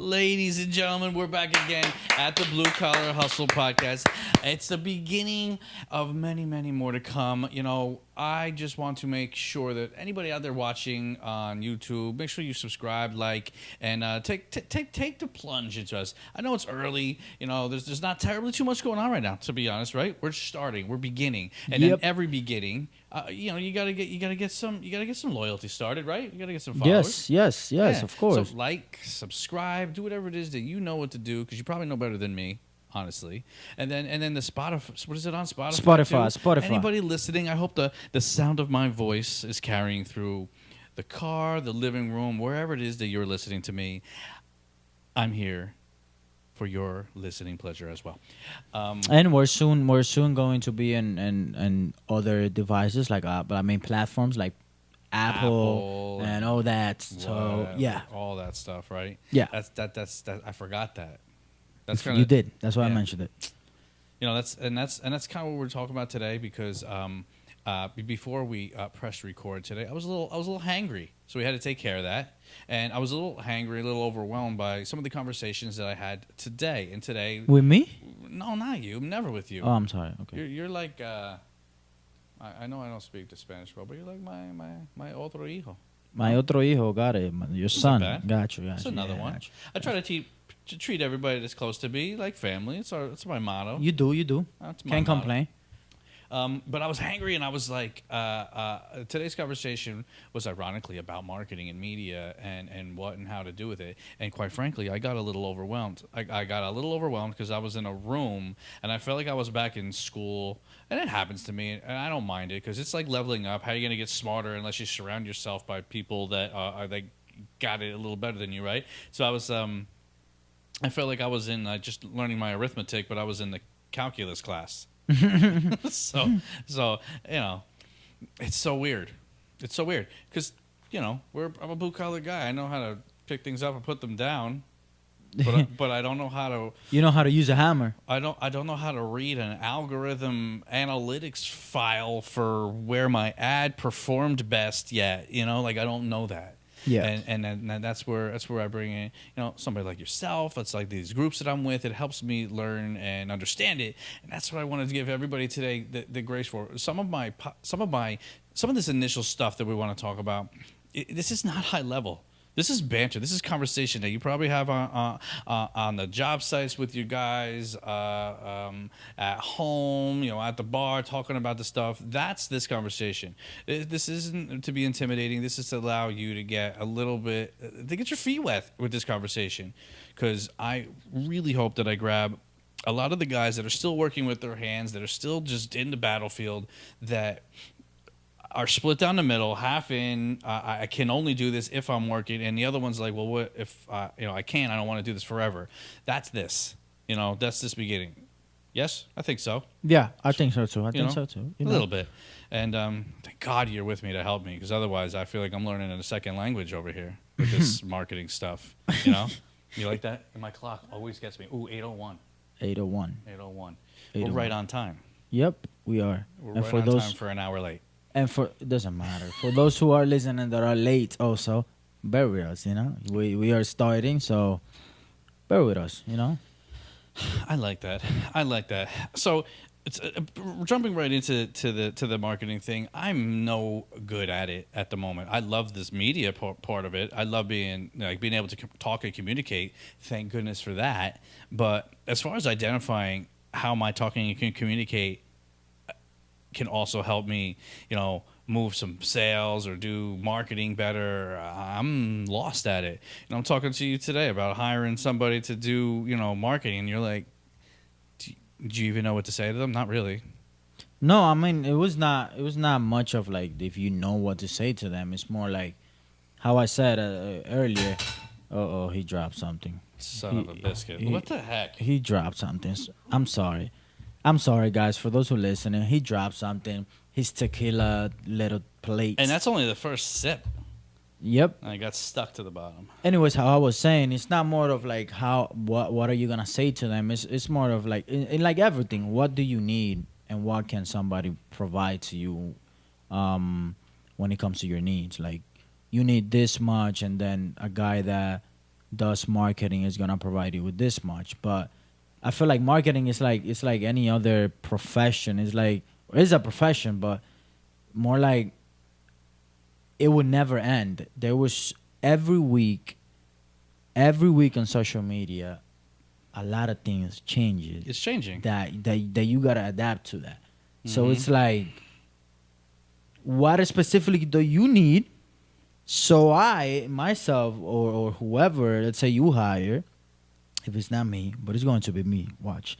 Ladies and gentlemen, we're back again at the Blue Collar Hustle podcast. It's the beginning of many, many more to come. You know, I just want to make sure that anybody out there watching on YouTube, make sure you subscribe, like, and take the plunge into us. I know it's early. You know, there's not terribly too much going on right now, to be honest. Right? We're starting. We're beginning, and in every beginning, you know, you gotta get some loyalty started, right? You gotta get some followers. Yes, Yeah. of course. So like, subscribe, do whatever it is that you know what to do, because you probably know better than me, honestly. And then the Spotify. What is it on Spotify? Spotify. Anybody listening? I hope the sound of my voice is carrying through the car, the living room, wherever it is that you're listening to me. I'm here for your listening pleasure as well. And we're soon going to be in other devices like platforms like Apple and all that. So whatever, all that stuff, right? Yeah. That's I forgot that. That's kind you of did. That's why I mentioned it. You know, that's kind of what we're talking about today, because before we pressed record today, I was a little hangry, so we had to take care of that. And I was a little hangry, a little overwhelmed by some of the conversations that I had today. And today, with me? No, not you. Never with you. Oh, I'm sorry. Okay. You're like I know I don't speak the Spanish well, but you're like my otro hijo. My otro hijo, got it. Your son. Got you. That's another one. I try to treat everybody that's close to me like family. It's my motto. You do. That's my Can't motto. complain. But I was hangry, and I was like, today's conversation was ironically about marketing and media and what and how to do with it. And quite frankly, I got a little overwhelmed. I got a little overwhelmed because I was in a room, and I felt like I was back in school. And it happens to me, and I don't mind it, because it's like leveling up. How are you going to get smarter unless you surround yourself by people that they got it a little better than you, right? So I was, I felt like I was in just learning my arithmetic, but I was in the calculus class. so you know, it's so weird. It's so weird because, you know, I'm a blue collar guy. I know how to pick things up and put them down, but I don't know how to. You know how to use a hammer. I don't know how to read an algorithm analytics file for where my ad performed best yet. You know, like, I don't know that. Yeah, and that's where I bring in, you know, somebody like yourself. It's like these groups that I'm with. It helps me learn and understand it, and that's what I wanted to give everybody today the grace for. Some of this initial stuff that we want to talk about. This is not high level. This is banter. This is conversation that you probably have on the job sites with you guys, at home, you know, at the bar, talking about the stuff. That's this conversation. This isn't to be intimidating. This is to allow you to get a little bit, to get your feet wet with this conversation, because I really hope that I grab a lot of the guys that are still working with their hands, that are still just in the battlefield, that are split down the middle, half in, I can only do this if I'm working, and the other one's like, well, what if you know, I can't, I don't want to do this forever. That's this, you know, that's this beginning. Yes, I think so. Yeah, I think so too. I think so too. A little bit. And thank God you're with me to help me, because otherwise I feel like I'm learning a second language over here with this marketing stuff. You know, you like that? And my clock always gets me. Ooh, 8:01. 8:01. 8:01. We're right on time. Yep, we are. We're and right for on those time for an hour late. And it doesn't matter. For those who are listening that are late also, bear with us, you know. We are starting, so bear with us, you know. I like that. So it's jumping right into the marketing thing. I'm no good at it at the moment. I love this media part of it. I love being able to talk and communicate. Thank goodness for that. But as far as identifying how my talking can communicate can also help me, you know, move some sales or do marketing better, I'm lost at it. And I'm talking to you today about hiring somebody to do, you know, marketing, and you're like, do you even know what to say to them? Not really. No, I mean, it was not much of like, if you know what to say to them. It's more like how I said earlier. Oh, he dropped something. Son of a biscuit. What the heck? He dropped something. I'm sorry, guys. For those who are listening, he dropped something. His tequila little plate. And that's only the first sip. Yep. I got stuck to the bottom. Anyways, how I was saying, it's not more of like what are you gonna say to them. It's more of like in like everything. What do you need, and what can somebody provide to you, when it comes to your needs? Like, you need this much, and then a guy that thus marketing is gonna provide you with this much. But I feel like marketing is like it's like any other profession. It's a profession, but more like it would never end. There was every week, every week on social media, a lot of things changes It's changing. that you gotta adapt to that. So Mhm. it's like, what specifically do you need? So I myself or whoever, let's say you hire, if it's not me, but it's going to be me. Watch,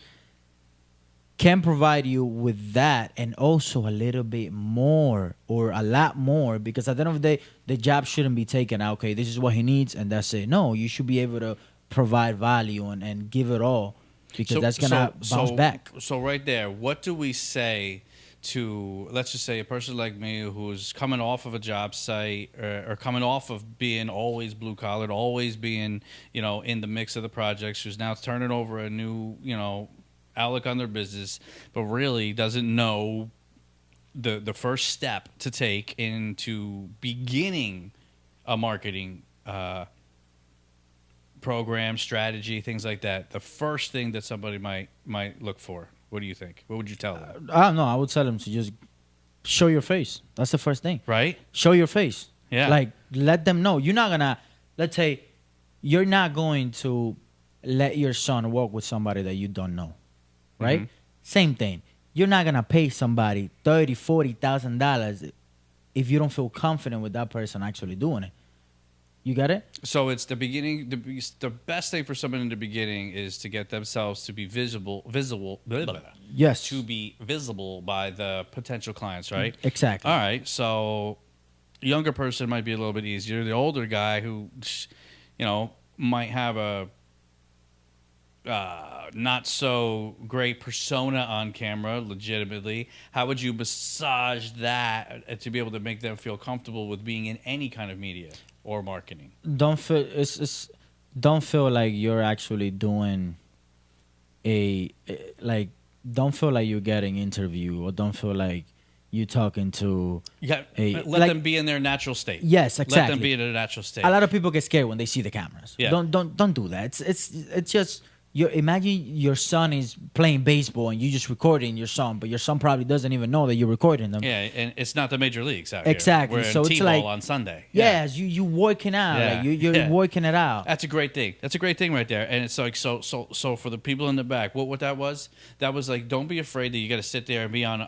can provide you with that and also a little bit more or a lot more, because at the end of the day the job shouldn't be taken out. Okay, this is what he needs and that's it. No, you should be able to provide value and give it all, because that's gonna bounce back. So right there, what do we say to, let's just say, a person like me who's coming off of a job site, or coming off of being always blue collared, always being, in the mix of the projects, who's now turning over a new, outlook on their business, but really doesn't know the first step to take into beginning a marketing program, strategy, things like that. The first thing that somebody might look for. What do you think? What would you tell them? I don't know. I would tell them to just show your face. That's the first thing. Right? Show your face. Yeah. Like, let them know. You're not gonna, let's say, you're not going to let your son walk with somebody that you don't know. Right? Mhm. Same thing. You're not gonna pay somebody $30,000-$40,000 if you don't feel confident with that person actually doing it. You got it? So it's the beginning. The best thing for someone in the beginning is to get themselves to be visible, blah, blah, blah, Yes. to be visible by the potential clients, right? Exactly. All right. So younger person might be a little bit easier. The older guy who, might have a not so great persona on camera, legitimately. How would you massage that to be able to make them feel comfortable with being in any kind of media or marketing? Don't feel like you're actually doing like, don't feel like you're getting interview, or don't feel like you talking to Yeah, a, let like, them be in their natural state. yes, Let exactly. them be in their natural state. A lot of people get scared when they see the cameras. Yeah. Don't do that. It's just, you imagine your son is playing baseball and you just recording your son, but your son probably doesn't even know that you're recording them. Yeah, and it's not the major leagues out Exactly. here. We're So in it's T-ball like, on Sunday. Yes, you working out. Yeah. Like you're Yeah. working it out. That's a great thing. That's a great thing right there. And it's like, so for the people in the back, what that was like, don't be afraid that you got to sit there and be on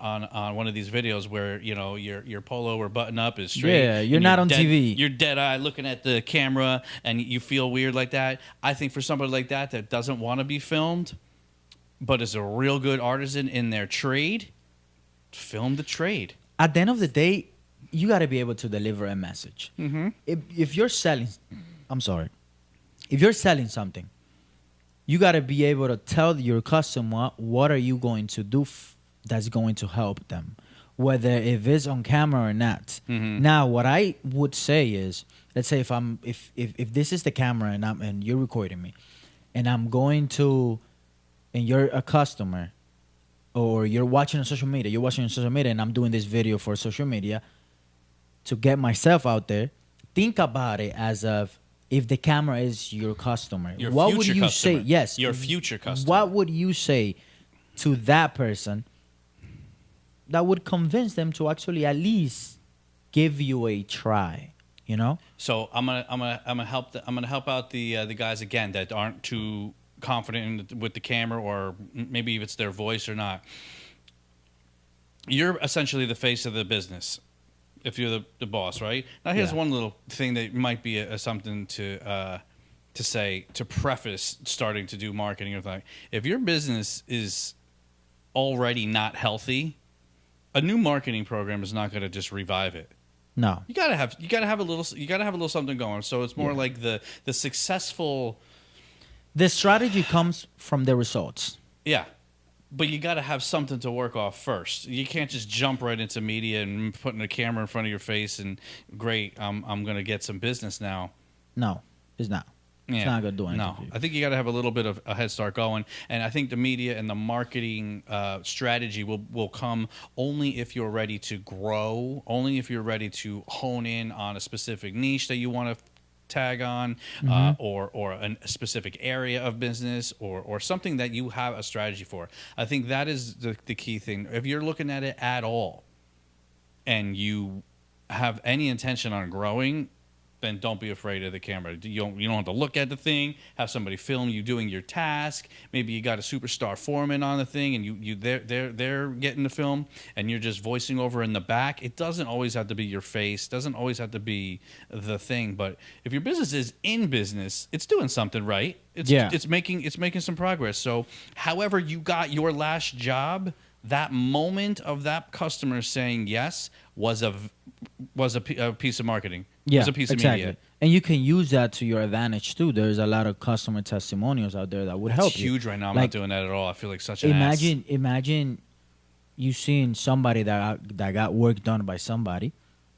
one of these videos where your polo or button up is straight. Yeah, you're and not on dead, TV. You're dead eye looking at the camera and you feel weird like that. I think for somebody like that doesn't want to be filmed, but is a real good artisan in their trade, film the trade. At the end of the day, you got to be able to deliver a message. Mm-hmm. If you're selling, I'm sorry, if you're selling something, you got to be able to tell your customer what are you going to do that's going to help them, whether if it's on camera or not. Mhm. Now, what I would say is, let's say if this is the camera and you're recording me, and I'm going to, and you're a customer, or you're watching on social media, and I'm doing this video for social media to get myself out there, think about it as of, if the camera is your customer, Your what would future you customer. say? Yes, Your future customer. What would you say to that person that would convince them to actually at least give you a try? You know? So I'm gonna help out the guys again that aren't too confident with the camera, or maybe if it's their voice or not. You're essentially the face of the business if you're the boss, right? Now here's Yeah. one little thing that might be something to say, to preface starting to do marketing or something. If your business is already not healthy, a new marketing program is not going to just revive it. No. You gotta have a little something going. So it's more like the successful. The strategy comes from the results. Yeah, but you got to have something to work off first. You can't just jump right into media and putting a camera in front of your face and great, I'm gonna get some business now. No, it's not. It's not gonna do anything No, for you. I think you got to have a little bit of a head start going, and I think the media and the marketing strategy will come only if you're ready to grow, only if you're ready to hone in on a specific niche that you want to tag on, or a specific area of business, or something that you have a strategy for. I think that is the key thing. If you're looking at it at all, and you have any intention on growing, then don't be afraid of the camera. You don't have to look at the thing. Have somebody film you doing your task. Maybe you got a superstar foreman on the thing, and they're getting the film, and you're just voicing over in the back. It doesn't always have to be your face. Doesn't always have to be the thing. But if your business is in business, it's doing something right. It's making some progress. So, however you got your last job, that moment of that customer saying yes was a piece of marketing. Yeah, was a piece exactly. of media. And you can use that to your advantage too. There's a lot of customer testimonials out there that would help It's you. huge right now. I'm Like, not doing that at all. I feel like such an ass. Imagine you seeing somebody that got work done by somebody,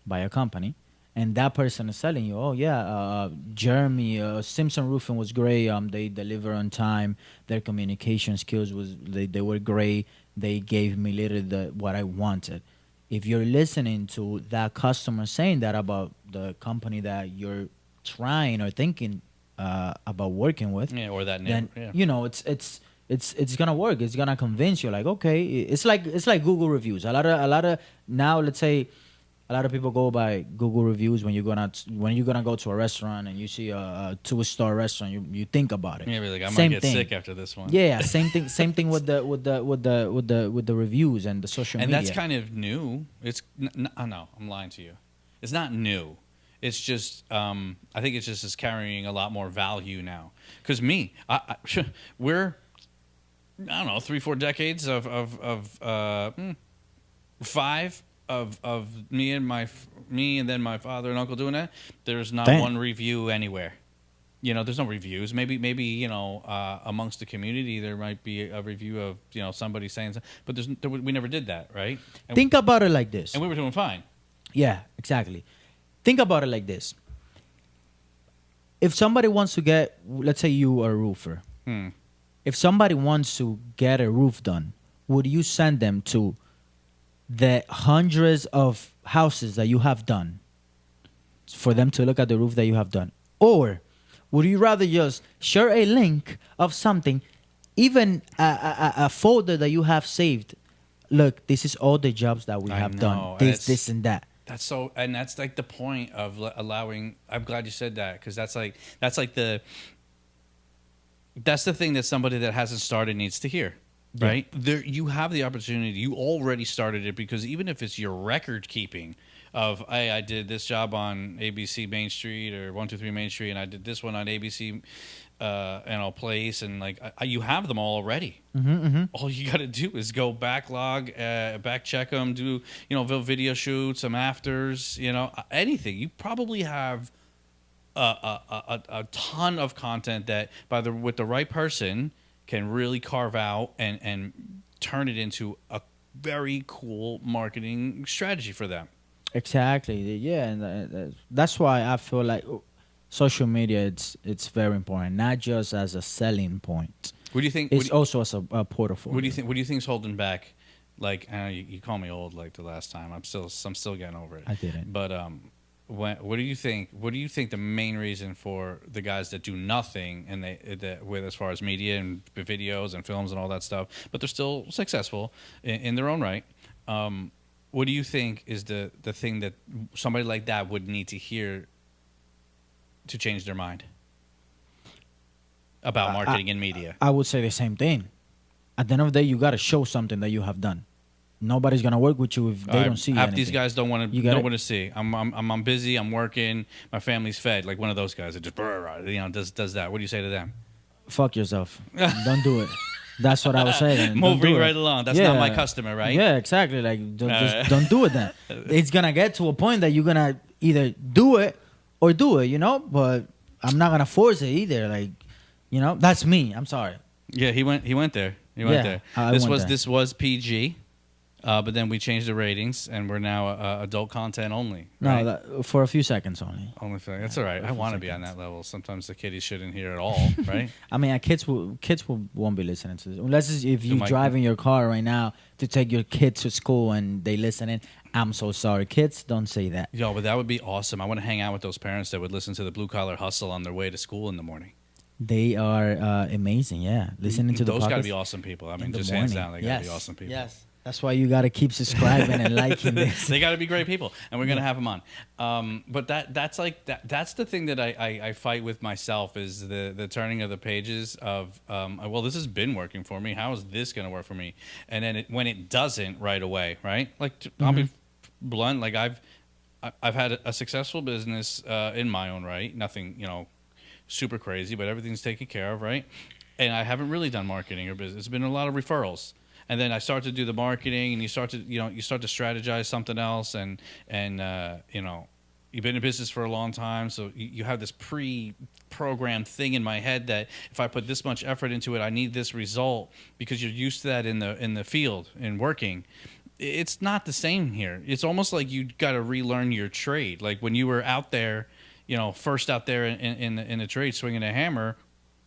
by a company, and that person is telling you, "Oh yeah, Jeremy, Simpson Roofing was great. They deliver on time. Their communication skills they were great. They gave me literally what I wanted." If you're listening to that customer saying that about the company that you're trying or thinking about working with, Yeah, or that then name. Yeah. you know it's gonna work. It's gonna convince you. Like, okay, it's like Google reviews. A lot of now, let's say, a lot of people go by Google reviews when you're gonna go to a restaurant and you see a 2-star restaurant. You think about it. Yeah, be like, I Same might get thing. sick after this one. Yeah, same thing. Same thing with the reviews and the social And media. that's kind of new. It's no, I'm lying to you. It's not new. It's just I think it's just is carrying a lot more value now. Because we're I don't know 3-4 decades of 5 of me and then my father and uncle doing that. There's not Damn. one review anywhere. There's no reviews. Maybe amongst the community there might be a review of somebody saying something, but we never did that, right? And, Think about it like this. and we were doing fine. Yeah, exactly. Think about it like this. If somebody wants to get, let's say you are a roofer. If somebody wants to get a roof done, would you send them to the hundreds of houses that you have done for them to look at the roof that you have done? Or would you rather just share a link of something, even a folder that you have saved? Look, this is all the jobs that we I have know, done. and This, and that. And that's like the point of allowing. I'm glad you said that, because that's the thing that somebody that hasn't started needs to hear. Yeah. Right? There, you have the opportunity. You already started it, because even if it's your record keeping of, hey, I did this job on ABC Main Street or 123 Main Street, and I did this one on ABC, Place, and you have them all already. All you got to do is go back check them, do video shoots, some afters, anything. You probably have a ton of content that with the right person can really carve out and turn it into a very cool marketing strategy for them. Exactly. Yeah, and that's why I feel like social media it's very important, not just as a selling point. What do you think? It's also as a portfolio. What do you think? What do you think's holding back? Like, I know you call me old like the last time. I'm still getting over it. I didn't. But what do you think? What do you think the main reason for the guys that do nothing and with as far as media and videos and films and all that stuff, but they're still successful in their own right? What do you think is the thing that somebody like that would need to hear to change their mind about marketing and media? I would say the same thing. At the end of the day, you got to show something that you have done. Nobody's gonna work with you if they don't see anything. These guys don't want to see. I'm busy. I'm working. My family's fed. Like one of those guys that just does that. What do you say to them? Fuck yourself. Don't do it. That's what I would say. Then. Moving right along. That's not my customer, right? Yeah, exactly. Like just don't do it. Then it's gonna get to a point that you're gonna either do it or do it. But I'm not gonna force it either. Like, that's me. I'm sorry. Yeah, he went there. He went there. This was PG. But then we changed the ratings, and we're now adult content only. Right? No, for a few seconds only. Only for that's all right. I want to be on that level. Sometimes the kiddies shouldn't hear at all, right? I mean, kids won't be listening to this unless if you drive in your car right now to take your kid to school and they listening. I'm so sorry. Kids, don't say that. Yo, but that would be awesome. I want to hang out with those parents that would listen to the Blue Collar Hustle on their way to school in the morning. They are amazing. Yeah, listening to the Those got to podcast be awesome people. I in mean, the just hands morning. down, they got to Yes, be awesome people. Yes, that's why you got to keep subscribing and liking this. They got to be great people, and we're gonna have them on. But that's like that's the thing that I fight with myself is the turning of the pages of well, this has been working for me. How is this gonna work for me? And then when it doesn't right away, right? Like I'll be blunt. Like I've had a successful business in my own right. Nothing super crazy, but everything's taken care of, right? And I haven't really done marketing or business. It's been a lot of referrals. And then I start to do the marketing, and you start to strategize something else, and you've been in business for a long time, so you have this pre-programmed thing in my head that if I put this much effort into it, I need this result because you're used to that in the field in working. It's not the same here. It's almost like you got to relearn your trade. Like when you were out there, first out there in the trade swinging a hammer.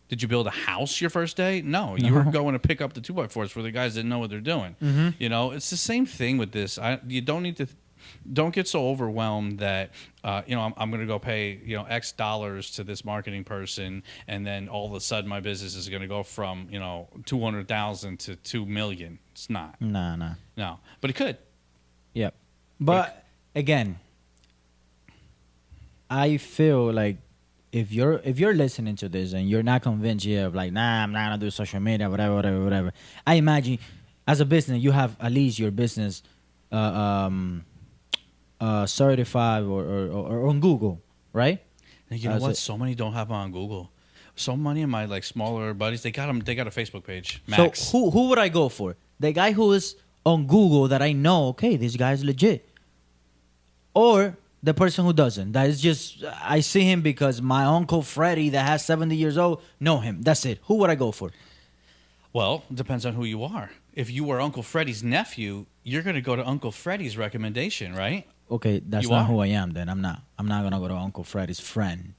Did you build a house your first day? No, you were going to pick up the 2x4s for the guys that know what they're doing. Mm-hmm. It's the same thing with this. You don't get so overwhelmed that I'm going to go pay X dollars to this marketing person, and then all of a sudden my business is going to go from 200,000 to 2 million. It's not. No, but it could. Yep. But again, I feel like if you're listening to this and you're not convinced yet of like, nah, I'm not gonna do social media, whatever. I imagine as a business you have at least your business certified or on Google, right? You know what? So many don't have them on Google. So many of my like smaller buddies, they got a Facebook page. Max. So who would I go for? The guy who is on Google that I know, okay, this guy's legit, or the person who doesn't. That is just, I see him because my Uncle Freddie that has 70 years old know him. That's it. Who would I go for? Well, it depends on who you are. If you were Uncle Freddie's nephew, you're going to go to Uncle Freddie's recommendation, right? Okay, that's not who I am then. I'm not going to go to Uncle Freddie's friend.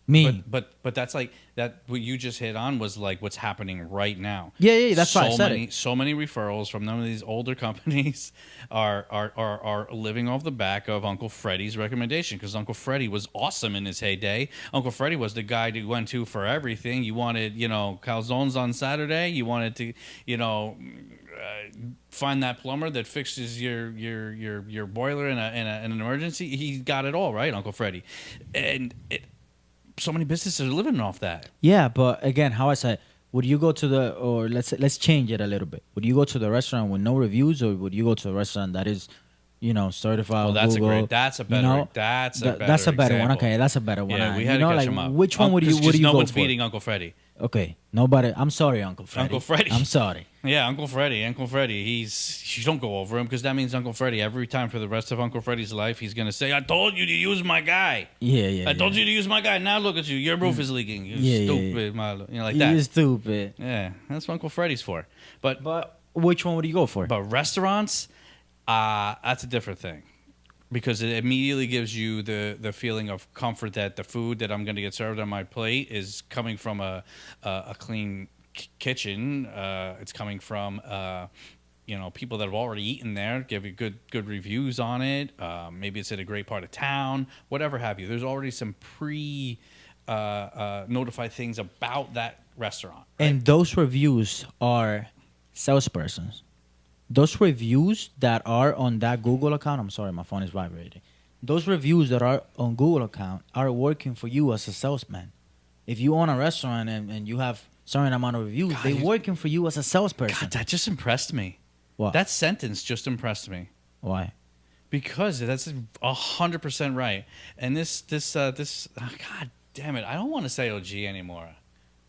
Me. But that's like that. What you just hit on was like what's happening right now. Yeah. That's why I said it. So many referrals from none of these older companies are living off the back of Uncle Freddie's recommendation, because Uncle Freddie was awesome in his heyday. Uncle Freddie was the guy you went to for everything. You wanted calzones on Saturday. You wanted to find that plumber that fixes your boiler in an emergency. He got it all right, Uncle Freddie, and so many businesses are living off that. Yeah, but again, how I said, would you go to let's change it a little bit. Would you go to the restaurant with no reviews, or would you go to a restaurant that is, certified? Well, Google, that's a better one. Okay, that's a better one. Yeah, we had to catch him up. Which one would you go for? No one's beating Uncle Freddie. Okay, nobody. I'm sorry, Uncle Freddie. Uncle Freddie. I'm sorry. Yeah, Uncle Freddie. You don't go over him, because that means Uncle Freddie, every time for the rest of Uncle Freddie's life, he's going to say, I told you to use my guy. Yeah. I told you to use my guy. Now look at you. Your roof is leaking. You stupid. Like that. You're stupid. Yeah, that's what Uncle Freddie's for. But which one would you go for? But restaurants, that's a different thing. Because it immediately gives you the feeling of comfort that the food that I'm going to get served on my plate is coming from a clean kitchen. It's coming from people that have already eaten there, give you good reviews on it. Maybe it's in a great part of town, whatever have you. There's already some notified things about that restaurant. Right? And those reviews are salespersons. Those reviews that are on that Google account, I'm sorry, my phone is vibrating. Those reviews that are on Google account are working for you as a salesman. If you own a restaurant and you have certain amount of reviews, they're working for you as a salesperson. God, that just impressed me. What? That sentence just impressed me. Why? Because that's 100% right. And this God damn it, I don't want to say OG anymore.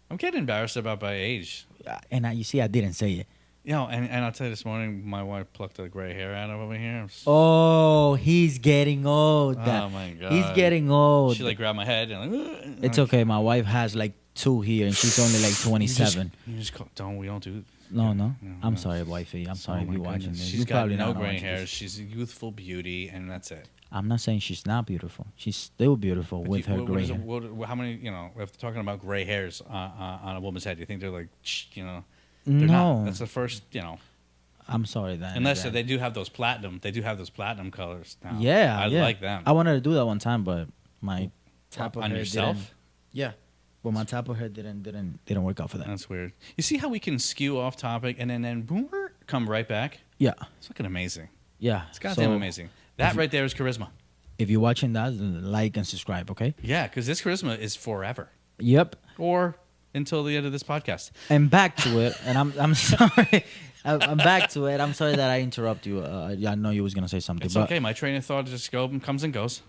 I'm getting embarrassed about my age. And you see, I didn't say it. And I'll tell you, this morning, my wife plucked a gray hair out of over here. Oh, he's getting old. Oh, my God. He's getting old. She, grabbed my head and It's okay. My wife has, 2 here, and she's only, 27. We don't do... No. I'm sorry, wifey. I'm sorry if you're watching this. She's got no gray hair. She's a youthful beauty, and that's it. I'm not saying she's not beautiful. She's still beautiful with her gray hair. How many, if talking about gray hairs on a woman's head, do you think they're no. not. That's the first, I'm sorry then. Unless again. they do have those platinum. They do have those platinum colors now. Yeah, I yeah. like them. I wanted to do that one time, but my top of On hair yourself? didn't. Yeah, but my top of hair didn't work out for that. That's weird. You see how we can skew off topic and then boom, come right back? Yeah, It's fucking amazing. yeah. It's goddamn So, amazing. That right there is charisma. If you're watching that, like and subscribe, okay? Yeah, because this charisma is forever. Yep. Or until the end of this podcast. And back to it, and I'm sorry. I'm back to it. I'm sorry that I interrupt you. I know you was gonna say something, It's but okay. My train of thought just comes and goes.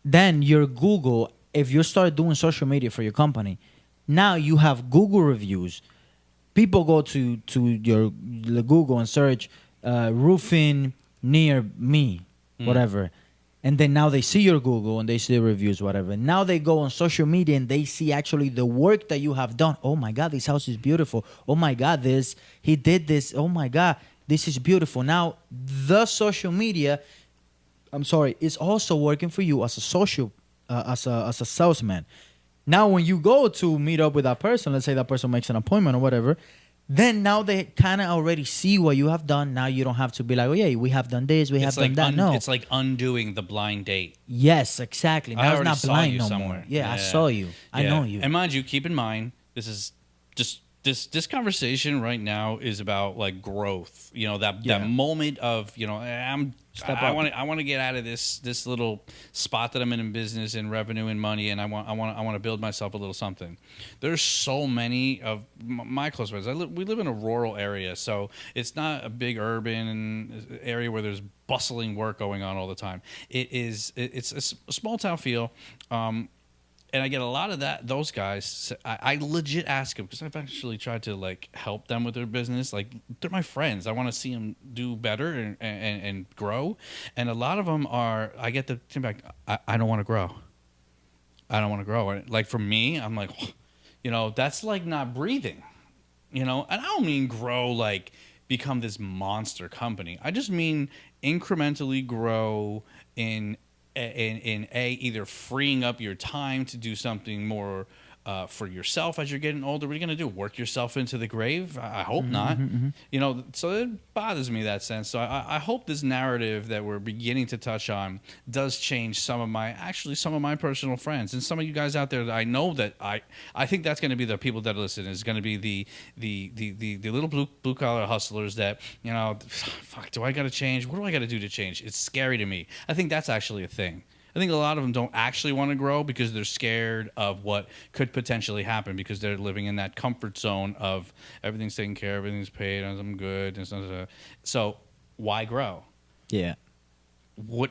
then your Google, if you start doing social media for your company, now you have Google reviews. People go to your Google and search roofing near me, whatever. And then now they see your Google and they see the reviews, whatever. Now they go on social media and they see actually the work that you have done. Oh my God, this house is beautiful. Oh my God, he did this. Oh my God, this is beautiful. Now the social media, is also working for you as a social, as a salesman. Now when you go to meet up with that person, let's say that person makes an appointment or whatever, then now they kind of already see what you have done. Now you don't have to be like, oh yeah, we have done this, we have done that. No, It's like undoing the blind date. yes, exactly. I Now it's already not saw blind you no somewhere. more. Yeah, I Yeah. saw you. I Yeah. know you. And mind you, keep in mind, this is just this conversation right now is about like growth. You know, that moment of, you know, I want to get out of this little spot that I'm in business and revenue and money, and I want to build myself a little something. There's so many of my close friends. We live in a rural area, so it's not a big urban area where there's bustling work going on all the time. It's a small town feel. And I get a lot of those guys. I legit ask them because I've actually tried to like help them with their business. Like they're my friends. I want to see them do better and grow. And a lot of them are. I get the feedback. I don't want to grow. I don't want to grow. Like for me, I'm like, you know, that's like not breathing. You know, and I don't mean grow like become this monster company. I just mean incrementally grow in either freeing up your time to do something more for yourself as you're getting older. What are you going to do? Work yourself into the grave? I hope not. You know, so it bothers me that sense. So I hope this narrative that we're beginning to touch on does change some of my personal friends and some of you guys out there that I know that I think that's going to be the people that listen is going to be the little blue collar hustlers that, you know, fuck, do I got to change? What do I got to do to change? It's scary to me. I think that's actually a thing. I think a lot of them don't actually want to grow because they're scared of what could potentially happen because they're living in that comfort zone of everything's taken care of, everything's paid, I'm good. And so why grow? Yeah. Where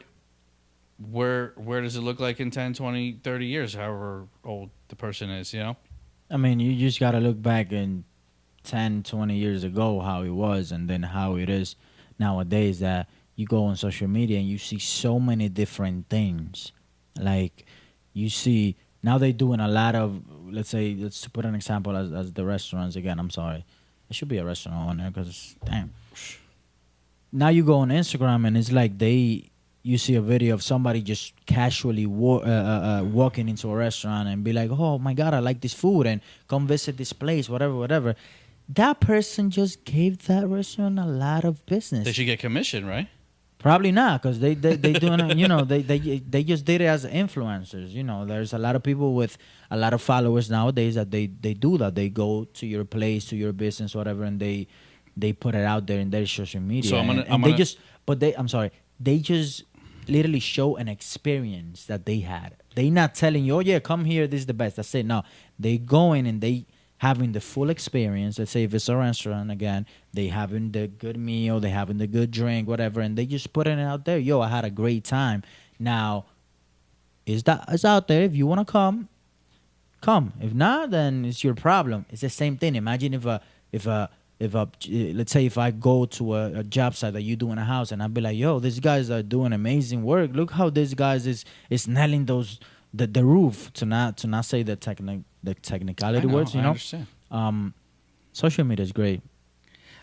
does it look like in 10, 20, 30 years, however old the person is, you know? I mean, you just got to look back in 10, 20 years ago how it was and then how it is nowadays that you go on social media and you see so many different things. Like you see now they're doing a lot of, let's put an example as the restaurants again. I'm sorry. There should be a restaurant on there because damn. Now you go on Instagram and it's like you see a video of somebody just casually walking into a restaurant and be like, oh my God, I like this food and come visit this place, whatever. That person just gave that restaurant a lot of business. They should get commission, right? Probably not, because they doing it, you know, they just did it as influencers. You know, there's a lot of people with a lot of followers nowadays that they do that. They go to your place, to your business, whatever, and they put it out there in their social media. So they just literally show an experience that they had. They not telling you, oh yeah, come here, this is the best. That's it. No, they go in and they having the full experience. Let's say if it's a restaurant again, they having the good meal, they having the good drink, whatever, and they just putting it out there. Yo, I had a great time. Now, it's out there. If you want to come. If not, then it's your problem. It's the same thing. Imagine if let's say if I go to a job site that you do in a house and I'd be like, yo, these guys are doing amazing work. Look how this guys is nailing the roof, to not say the technicality words, you know. I understand. Social media is great.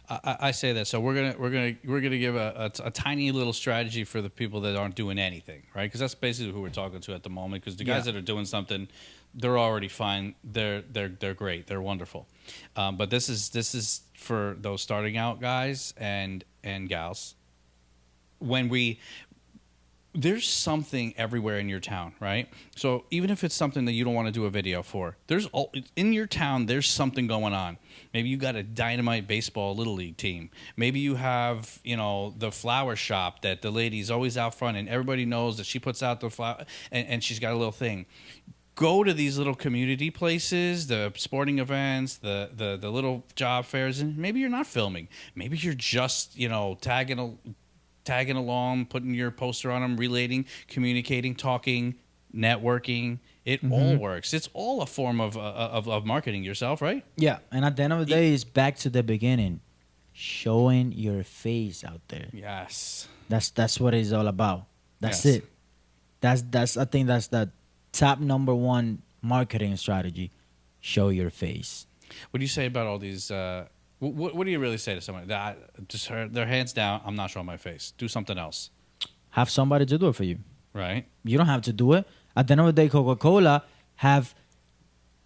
I say that. So we're gonna give a tiny little strategy for the people that aren't doing anything, right? Because that's basically who we're talking to at the moment. Because the guys Yeah. that are doing something, they're already fine. They're great. They're wonderful. But this is for those starting out guys and gals. When we there's something everywhere in your town, right? So even if it's something that you don't want to do a video for, in your town there's something going on. Maybe you got a dynamite baseball little league team. Maybe you have, the flower shop that the lady's always out front and everybody knows that she puts out the flower and she's got a little thing. Go to these little community places, the sporting events, the little job fairs, and maybe you're not filming. Maybe you're just, tagging along, putting your poster on them, relating, communicating, talking, networking. It all works. It's all a form of marketing yourself, right? Yeah, and at the end of the day, it's back to the beginning, showing your face out there. Yes. That's what it's all about. That's Yes. it. That's I think that's the top number one marketing strategy. Show your face. What do you say about all these? What do you really say to somebody that just their hands down? I'm not showing my face. Do something else, Have somebody to do it for you. right? You don't have to do it. At the end of the day, Coca-Cola have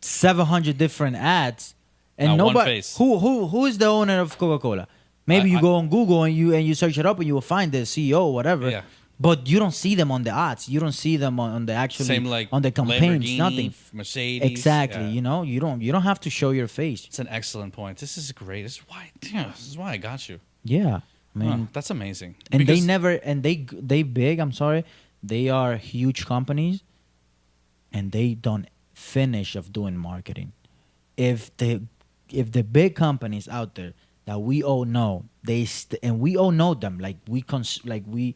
700 different ads, and Not one nobody. face. Who is the owner of Coca-Cola? Maybe you go on Google and you search it up and you will find the CEO or whatever. Yeah. But you don't see them on the ads. You don't see them on the actually Same like on the campaigns. Lamborghini, Nothing. Mercedes. Exactly. Yeah. You don't have to show your face. It's an excellent point. This is great. This is why I got you. Yeah. I mean, Huh, that's amazing. and Because- they never and they big. I'm sorry, they are huge companies, and they don't finish of doing marketing. If the big companies out there that we all know, and we all know them, like we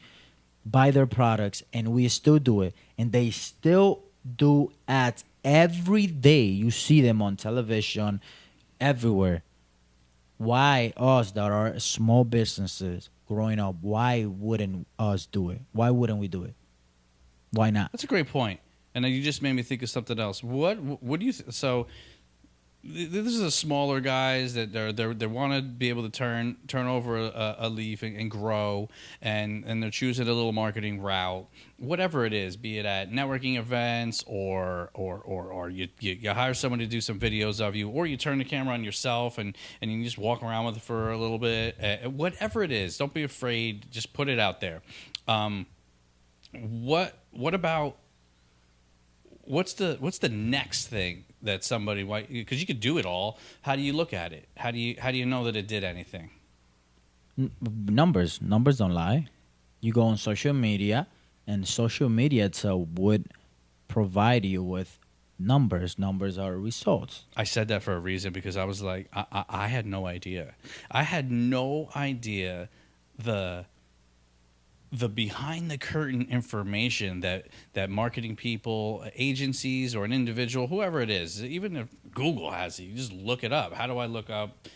buy their products and we still do it, and they still do ads every day. You see them on television, everywhere. Why us that are small businesses growing up? Why wouldn't us do it? Why wouldn't we do it? Why not? That's a great point. And then you just made me think of something else. What do you so this is the smaller guys that they want to be able to turn over a leaf and grow, and they're choosing a little marketing route, whatever it is, be it at networking events or you hire someone to do some videos of you, or you turn the camera on yourself and you just walk around with it for a little bit, whatever it is. Don't be afraid. Just put it out there. What about what's the next thing that somebody, because you could do it all, how do you look at it? How do you know that it did anything? Numbers don't lie. You go on social media, and social media itself would provide you with numbers. Numbers are results. I said that for a reason, because I was like, I had no idea. I had no idea the behind the curtain information that marketing people, agencies, or an individual, whoever it is, even if Google has it, you just look it up. How do I look up,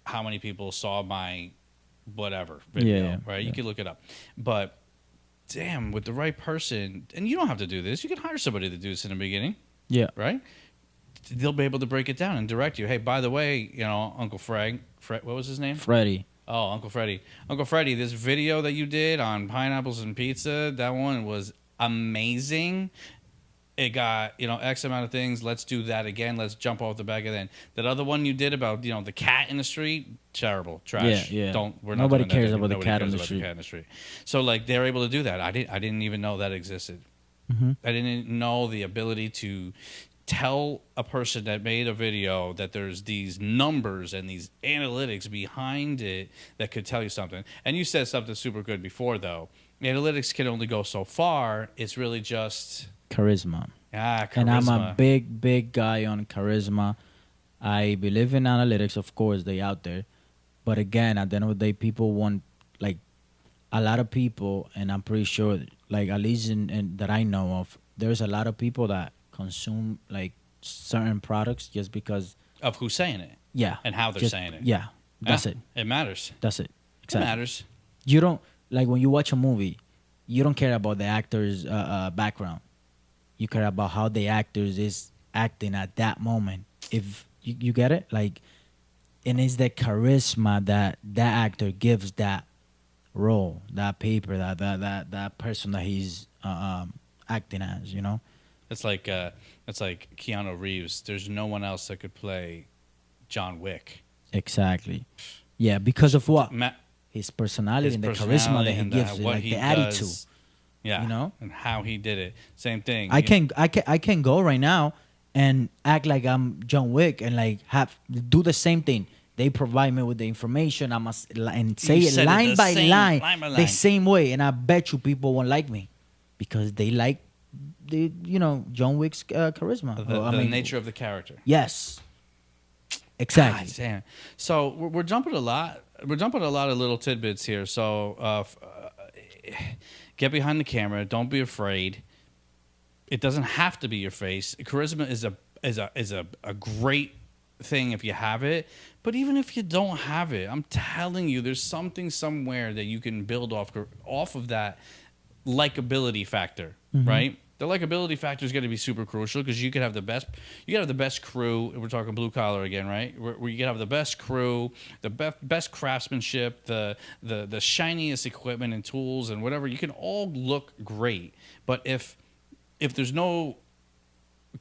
how many people saw my whatever video, Yeah, right? yeah. You can look it up. But damn, with the right person, and you don't have to do this. You can hire somebody to do this in the beginning, Yeah. right? They'll be able to break it down and direct you. Hey, by the way, Uncle Fred, what was his name? Freddie. Oh, Uncle Freddie. Uncle Freddie, this video that you did on pineapples and pizza, that one was amazing. It got, X amount of things. Let's do that again. Let's jump off the back of that. That other one you did about, the cat in the street, terrible. Trash. Yeah, yeah. We're not Nobody doing that cares anymore. about the Nobody cat cares in the about street. cat in the street. So, like, they're able to do that. I didn't even know that existed. Mm-hmm. I didn't know the ability to tell a person that made a video that there's these numbers and these analytics behind it that could tell you something. And you said something super good before, though. Analytics can only go so far. It's really just Charisma. charisma. And I'm a big guy on charisma. I believe in analytics, of course, they out there. But again, at the end of the day, people want, like, a lot of people, and I'm pretty sure, like, at least in that I know of, there's a lot of people that consume, like, certain products just because, of who's saying it yeah. and how they're just- saying it. Yeah, that's it. It matters. That's it. It Exactly. matters. You don't, like, when you watch a movie, you don't care about the actor's background. You care about how the actors is acting at that moment. If you get it, like, and it's the charisma that that actor gives that role, that paper, that person that he's acting as. You know. It's like Keanu Reeves. There's no one else that could play John Wick. Exactly. Yeah, because of what? Ma- His personality his and the charisma personality that he and gives, what like he the does. attitude. Yeah, You know? and how he did it. Same thing. I can go right now and act like I'm John Wick and like have do the same thing. They provide me with the information. I must and say You it said it line the by same- line, line by the line. same way. And I bet you people won't like me because they like the John Wick's charisma. the nature of the character. Yes, exactly. God damn. So we're jumping a lot. We're jumping a lot of little tidbits here. So get behind the camera. Don't be afraid. It doesn't have to be your face. Charisma is a great thing if you have it. But even if you don't have it, I'm telling you, there's something somewhere that you can build off of that likability factor, right? The likability factor is going to be super crucial because you could have the best crew. We're talking blue collar again, right? Where you could have the best crew, the best craftsmanship, the shiniest equipment and tools and whatever. You can all look great, but if there's no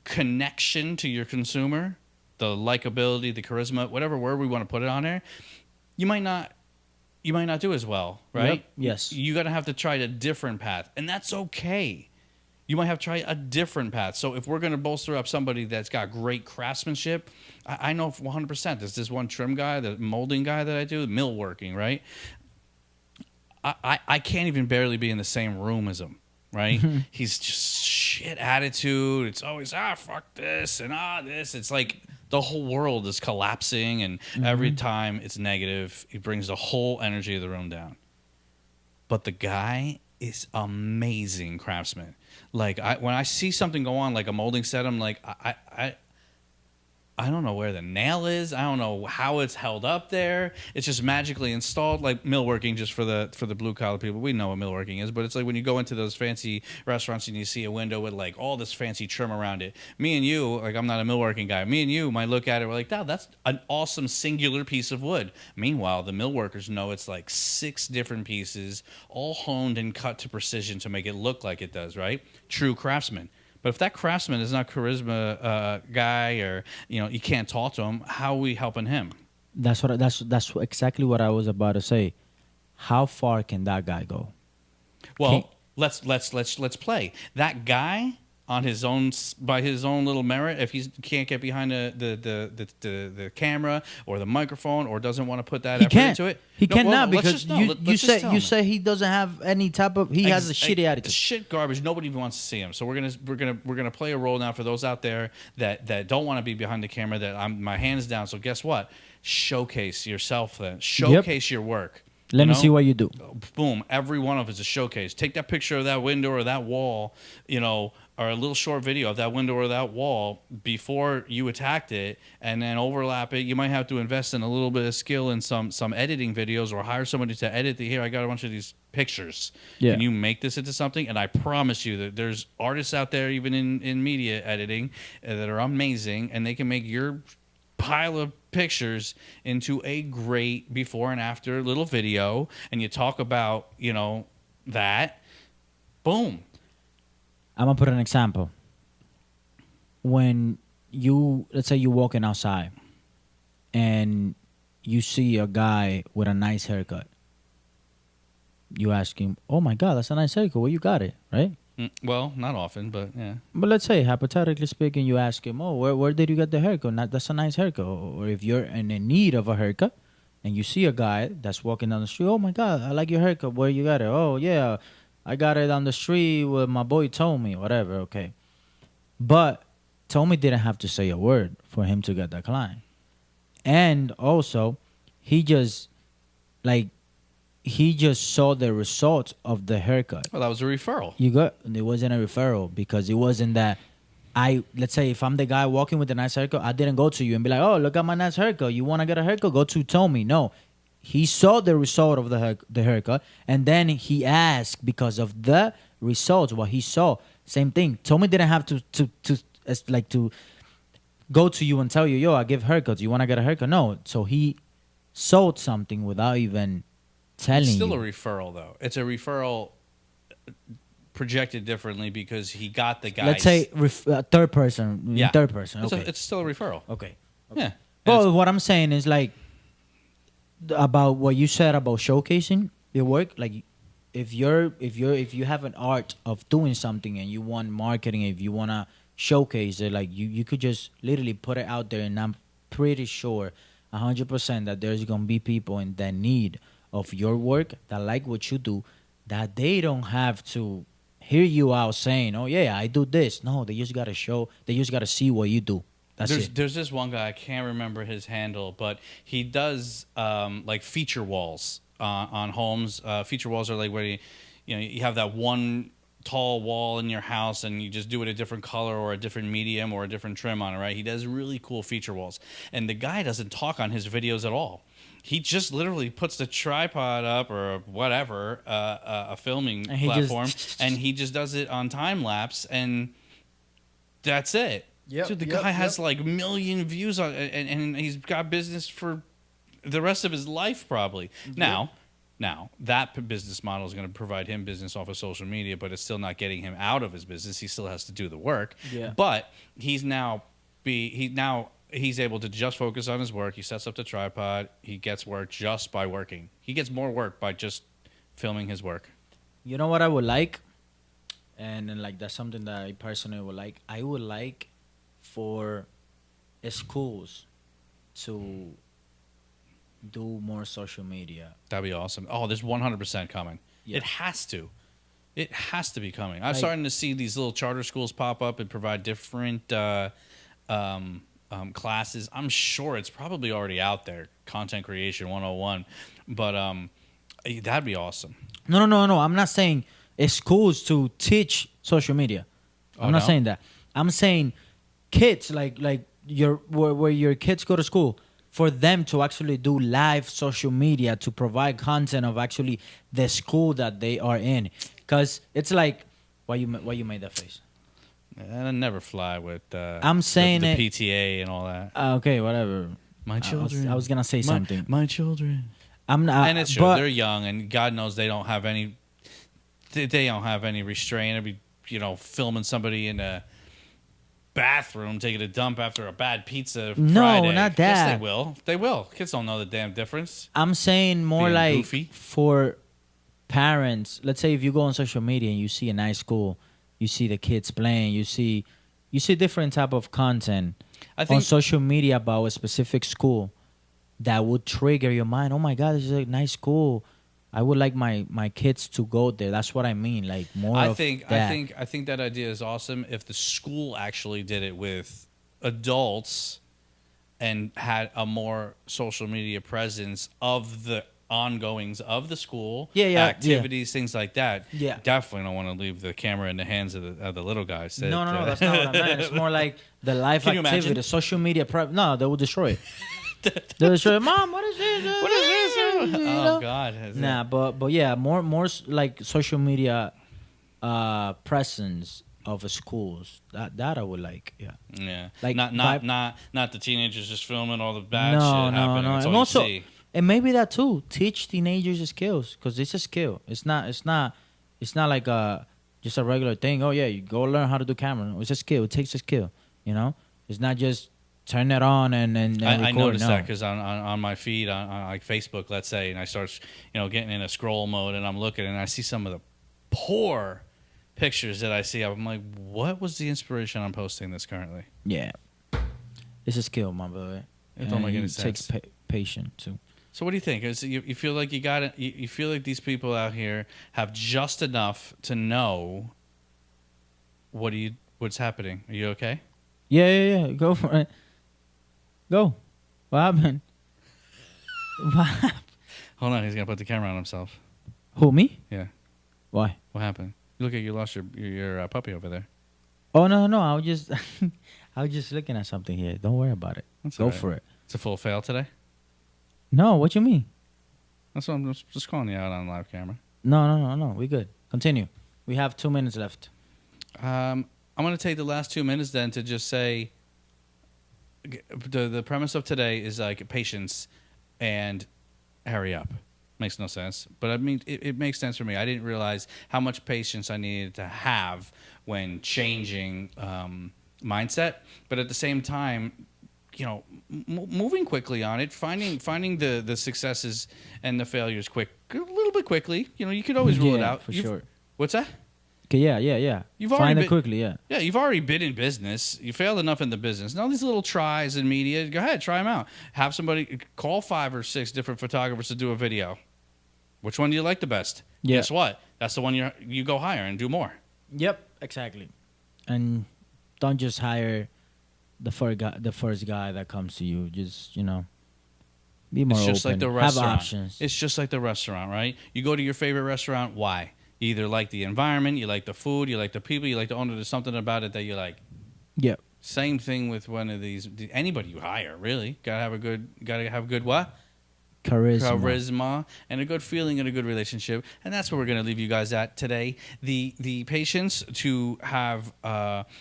connection to your consumer, the likability, the charisma, whatever word we want to put it on there, you might not do as well, right? Yep. Yes. You're going to have to try a different path, and that's okay. You might have to try a different path. So if we're going to bolster up somebody that's got great craftsmanship, I know 100%. There's this one trim guy, the molding guy that I do, millworking, right? I can't even barely be in the same room as him, right? He's just shit attitude. It's always, fuck this and this. It's like the whole world is collapsing, and every time it's negative, he brings the whole energy of the room down. But the guy is amazing craftsman. Like when I see something go on, like a molding set, I'm like, I don't know where the nail is. I don't know how it's held up there. It's just magically installed, like millworking. Just for the blue collar people, we know what millworking is. But it's like when you go into those fancy restaurants and you see a window with like all this fancy trim around it. Me and you, like I'm not a millworking guy. Me and you might look at it, we're like, wow, that's an awesome singular piece of wood. Meanwhile, the millworkers know it's like 6 different pieces, all honed and cut to precision to make it look like it does. Right? True craftsman. But if that craftsman is not charisma guy, or you can't talk to him, how are we helping him? That's exactly what I was about to say. How far can that guy go? Well, let's play that guy on his own, by his own little merit. If he can't get behind the camera or the microphone, or doesn't want to put that effort into it, He cannot because you say he doesn't have any type of. He has a shitty attitude. Shit garbage. Nobody even wants to see him. So we're gonna play a role now for those out there that don't want to be behind the camera. That my hands down. So guess what? Showcase yourself then. Showcase your work. Let me see what you do. Boom. Every one of us is a showcase. Take that picture of that window or that wall, or a little short video of that window or that wall before you attacked it, and then overlap it. You might have to invest in a little bit of skill in some editing videos, or hire somebody to edit here. I got a bunch of these pictures. Yeah. Can you make this into something? And I promise you that there's artists out there, even in media editing, that are amazing, and they can make your pile of pictures into a great before and after little video, and you talk about that, boom. I'm gonna put an example. When let's say you're walking outside and you see a guy with a nice haircut, you ask him, "Oh my God, that's a nice haircut. Where you got it?" Right? Well, not often, but yeah. But let's say, hypothetically speaking, you ask him, "Oh, where did you get the haircut? That's a nice haircut." Or if you're in need of a haircut and you see a guy that's walking down the street, "Oh my God, I like your haircut. Where you got it?" "Oh yeah, I got it on the street with my boy Tommy." Whatever, okay. But Tommy didn't have to say a word for him to get that client. And also, he just saw the results of the haircut. Well, that was a referral. It wasn't a referral because it wasn't that let's say if I'm the guy walking with a nice haircut, I didn't go to you and be like, "Oh, look at my nice haircut. You want to get a haircut? Go to Tommy." No. He saw the result of the haircut, and then he asked because of the results, what he saw. Same thing. Tommy didn't have to go to you and tell you, yo, I give haircuts. You want to get a haircut? No. So he sold something without even telling It's still you. a referral, though. It's a referral projected differently because he got the guy. Let's say third person. Yeah. Third person. It's, Okay. it's still a referral. Okay. Yeah. And But what I'm saying is like about what you said about showcasing your work. Like, if you have an art of doing something and you want marketing, if you wanna showcase it, like you could just literally put it out there, and I'm pretty sure 100% that there's gonna be people in that need of your work that like what you do, that they don't have to hear you out saying, "Oh yeah, I do this." No, they just gotta show. They just gotta see what you do. That's it. there's this one guy, I can't remember his handle, but he does like feature walls on homes. Feature walls are like where you have that one tall wall in your house and you just do it a different color or a different medium or a different trim on it, right? He does really cool feature walls. And the guy doesn't talk on his videos at all. He just literally puts the tripod up or whatever, a filming And he platform, just- and he just does it on time lapse, and that's it. Yep, Dude, the yep, guy has yep. like million views on, and he's got business for the rest of his life probably. Now that business model is going to provide him business off of social media, but it's still not getting him out of his business. He still has to do the work. Yeah. But he's able to just focus on his work. He sets up the tripod. He gets work just by working. He gets more work by just filming his work. You know what I would like, and like that's something that I personally would like. I would like for schools to do more social media. That'd be awesome. Oh, there's 100% coming. Yeah. It has to. It has to be coming. I'm Like- starting to see these little charter schools pop up and provide different classes. I'm sure it's probably already out there. Content creation 101. But that'd be awesome. No. I'm not saying schools to teach social media. Oh, I'm not no? saying that. I'm saying kids, like where your kids go to school, for them to actually do live social media to provide content of actually the school that they are in. Because it's like, why you made that face? And I never fly with I'm saying the it- PTA and all that. Okay, whatever. My children. I was gonna say something. My children. I'm not. And it's true. but- They're young, and God knows they don't have any. They don't have any restraint. It'd be, filming somebody in a bathroom taking a dump after a bad pizza. No, Friday. not Yes, that. they will. They will. Kids don't know the damn difference. I'm saying more Being like goofy. for parents. Let's say if you go on social media and you see a nice school, you see the kids playing, you see different type of content I on think. social media about a specific school that would trigger your mind. Oh my God, this is a nice school. I would like my kids to go there. That's what I mean. Like more. I of think. that. I think that idea is awesome. If the school actually did it with adults and had a more social media presence of the ongoings of the school, Yeah. activities, things like that. Yeah. Definitely don't want to leave the camera in the hands of the little guys. That, No, that's not what I meant. It's more like the live Can you activity, imagine? the social media. No, they will destroy it. They'll destroy it. Mom, what is this? What is this? You know? Oh God! Nah, but yeah, more like social media presence of schools. That I would like. Yeah. Yeah, Like, not the teenagers just filming all the bad No, shit no, happening. no. That's And all also- you see. And maybe that too. Teach teenagers skills, because it's a skill. It's not like just a regular thing. Oh yeah, you go learn how to do camera. It's a skill. It takes a skill. It's not just turn it on and I record. noticed No. that because on my feed on like Facebook, let's say, and I start getting in a scroll mode and I'm looking and I see some of the poor pictures that I see. I'm like, what was the inspiration on posting this currently? Yeah, it's a skill, my boy. It don't make any It takes sense. patience too. So what do you think? You feel like you feel like these people out here have just enough to know what's happening? Are you okay? Yeah. Go for it. Go. What happened? What happened? Hold on, he's gonna put the camera on himself. Who, me? Yeah. Why? What happened? Look at you lost your puppy over there. Oh no, I was just I was just looking at something here. Don't worry about it. That's Go all right. for it. It's a full fail today. No, what you mean? That's what I'm just calling you out on live camera. No. We good. Continue. We have 2 minutes left. I'm going to take the last 2 minutes then to just say the premise of today is like patience and hurry up. Makes no sense, but I mean it makes sense for me. I didn't realize how much patience I needed to have when changing mindset, but at the same time, you know, moving quickly on it, finding the successes and the failures a little bit quickly. You know, you could always rule it Yeah, out. for sure. What's that? Okay, yeah. You've already Find it been- quickly, yeah. Yeah, you've already been in business. You failed enough in the business. Now these little tries in media, go ahead, try them out. Have somebody call 5 or 6 different photographers to do a video. Which one do you like the best? Yeah. Guess what? That's the one you go hire and do more. Yep, exactly. And don't just hire the first guy that comes to you. Just, you know, be more It's just open. like the Have restaurant. options. It's just like the restaurant, right? You go to your favorite restaurant. Why? You either like the environment, you like the food, you like the people, you like the owner. There's something about it that you like. Yep. Same thing with one of these. Anybody you hire, really, gotta have good what? Charisma and a good feeling and a good relationship, and that's where we're going to leave you guys at today. The patience to have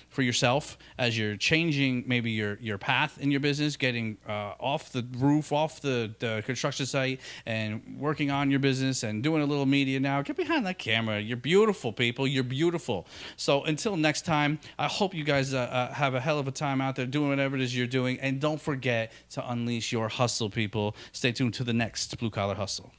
for yourself as you're changing maybe your path in your business, getting off the roof, off the construction site, and working on your business and doing a little media now. Get behind that camera. You're beautiful, people. You're beautiful. So until next time, I hope you guys have a hell of a time out there doing whatever it is you're doing, and don't forget to unleash your hustle, people. Stay tuned to the next Blue Collar Hustle.